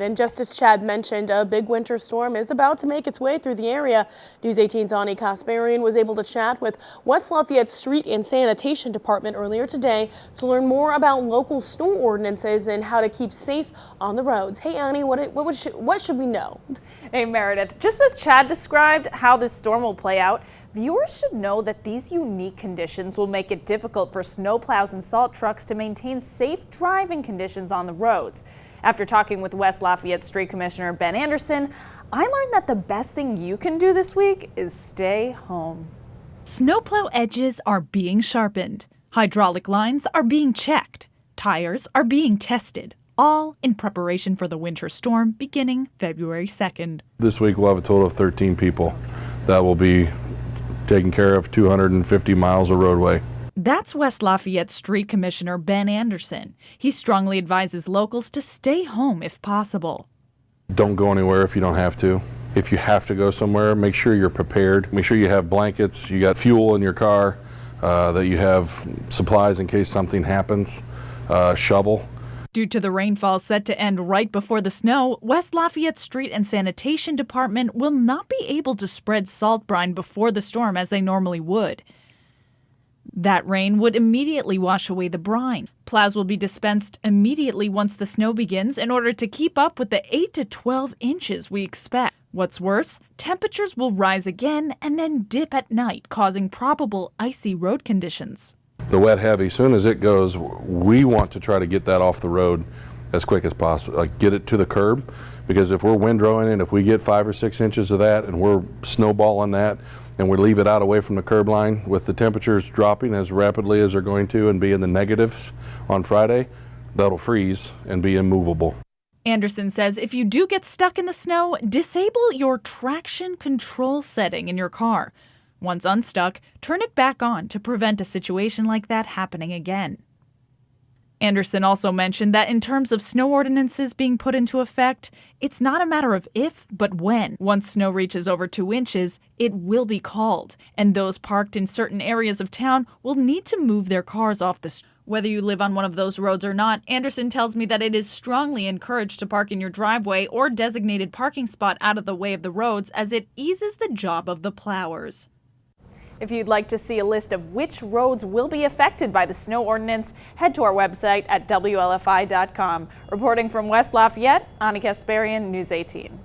And just as Chad mentioned, a big winter storm is about to make its way through the area. News 18's Ani Kasparian was able to chat with West Lafayette Street and Sanitation Department earlier today to learn more about local snow ordinances and how to keep safe on the roads. Hey, Ani, what should we know? Hey, Meredith, just as Chad described how this storm will play out, viewers should know that these unique conditions will make it difficult for snowplows and salt trucks to maintain safe driving conditions on the roads. After talking with West Lafayette Street Commissioner Ben Anderson, I learned that the best thing you can do this week is stay home. Snowplow edges are being sharpened. Hydraulic lines are being checked. Tires are being tested, all in preparation for the winter storm beginning February 2nd. This week we'll have a total of 13 people that will be taking care of 250 miles of roadway. That's West Lafayette Street Commissioner Ben Anderson. He strongly advises locals to stay home if possible. Don't go anywhere if you don't have to. If you have to go somewhere, make sure you're prepared. Make sure you have blankets, you got fuel in your car, that you have supplies in case something happens, shovel. Due to the rainfall set to end right before the snow, West Lafayette Street and Sanitation Department will not be able to spread salt brine before the storm as they normally would. That rain would immediately wash away the brine. Plows will be dispensed immediately once the snow begins in order to keep up with the 8 to 12 inches we expect. What's worse, temperatures will rise again and then dip at night, causing probable icy road conditions. The wet heavy, as soon as it goes, we want to try to get that off the road as quick as possible, like get it to the curb, because if we're windrowing and if we get 5 or 6 inches of that and we're snowballing that and we leave it out away from the curb line with the temperatures dropping as rapidly as they're going to and be in the negatives on Friday, that'll freeze and be immovable. Anderson says if you do get stuck in the snow, disable your traction control setting in your car. Once unstuck, turn it back on to prevent a situation like that happening again. Anderson also mentioned that in terms of snow ordinances being put into effect, it's not a matter of if, but when. Once snow reaches over 2 inches, it will be called, and those parked in certain areas of town will need to move their cars off the street. Whether you live on one of those roads or not, Anderson tells me that it is strongly encouraged to park in your driveway or designated parking spot out of the way of the roads, as it eases the job of the plowers. If you'd like to see a list of which roads will be affected by the snow ordinance, head to our website at WLFI.com. Reporting from West Lafayette, Ani Kasparian, News 18.